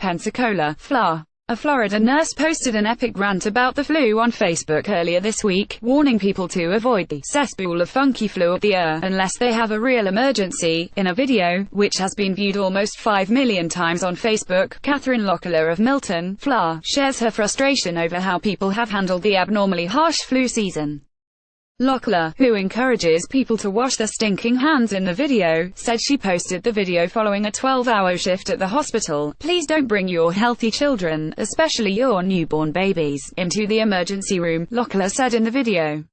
Pensacola, Fla. A Florida nurse posted an epic rant about the flu on Facebook earlier this week, warning people to avoid the cesspool of funky flu of the year, unless they have a real emergency. In a video, which has been viewed almost 5 million times on Facebook, Catherine Locklear of Milton, Fla, shares her frustration over how people have handled the abnormally harsh flu season. Locklear, who encourages people to wash their stinking hands in the video, said she posted the video following a 12-hour shift at the hospital. "Please don't bring your healthy children, especially your newborn babies, into the emergency room," Locklear said in the video.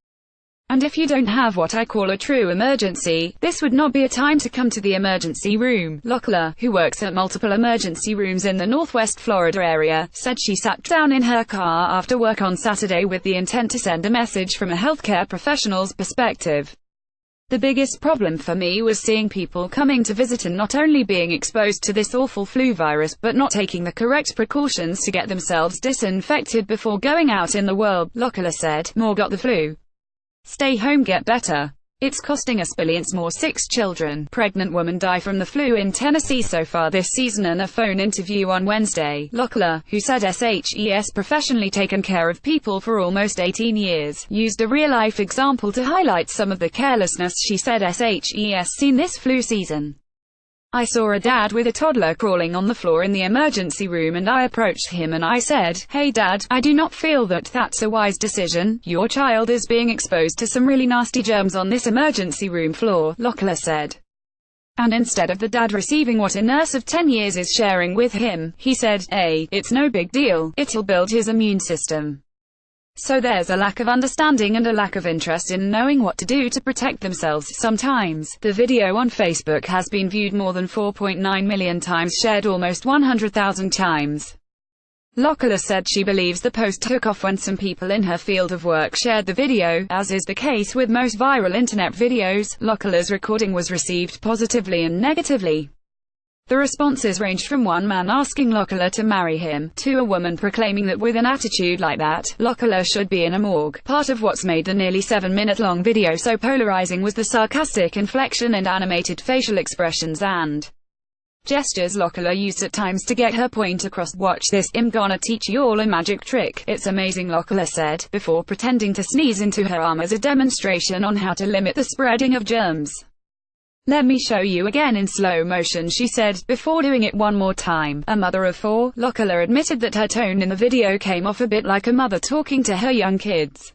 "And if you don't have what I call a true emergency, this would not be a time to come to the emergency room." Locklear, who works at multiple emergency rooms in the Northwest Florida area, said she sat down in her car after work on Saturday with the intent to send a message from a healthcare professional's perspective. "The biggest problem for me was seeing people coming to visit and not only being exposed to this awful flu virus, but not taking the correct precautions to get themselves disinfected before going out in the world," Locklear said. "More got the flu. Stay home, get better. It's costing us billions more." 6 children, pregnant woman die from the flu in Tennessee so far this season. In a phone interview on Wednesday, Locklear, who said SHES professionally taken care of people for almost 18 years, used a real-life example to highlight some of the carelessness she said SHES seen this flu season. "I saw a dad with a toddler crawling on the floor in the emergency room and I approached him and I said, 'Hey Dad, I do not feel that that's a wise decision. Your child is being exposed to some really nasty germs on this emergency room floor,' Locklear said. And instead of the dad receiving what a nurse of 10 years is sharing with him, he said, 'It's no big deal. It'll build his immune system.' So there's a lack of understanding and a lack of interest in knowing what to do to protect themselves sometimes." The video on Facebook has been viewed more than 4.9 million times, shared almost 100,000 times. Locklear said she believes the post took off when some people in her field of work shared the video. As is the case with most viral internet videos, Locklear's recording was received positively and negatively. The responses ranged from one man asking Locklear to marry him, to a woman proclaiming that with an attitude like that, Locklear should be in a morgue. Part of what's made the nearly 7-minute-long video so polarizing was the sarcastic inflection and animated facial expressions and gestures Locklear used at times to get her point across. "Watch this, I'm gonna teach y'all a magic trick. It's amazing," Locklear said, before pretending to sneeze into her arm as a demonstration on how to limit the spreading of germs. "Let me show you again in slow motion," she said, before doing it one more time. A mother of 4, Locklear admitted that her tone in the video came off a bit like a mother talking to her young kids.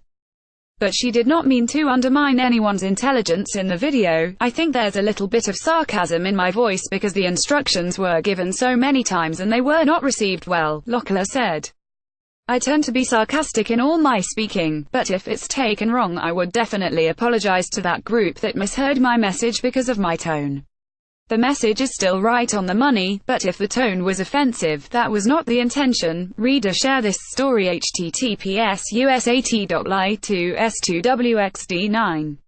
But she did not mean to undermine anyone's intelligence in the video. "I think there's a little bit of sarcasm in my voice because the instructions were given so many times and they were not received well," Locklear said. "I tend to be sarcastic in all my speaking, but if it's taken wrong I would definitely apologize to that group that misheard my message because of my tone. The message is still right on the money, but if the tone was offensive, that was not the intention." Reader, share this story https://usat.ly2s2wxd9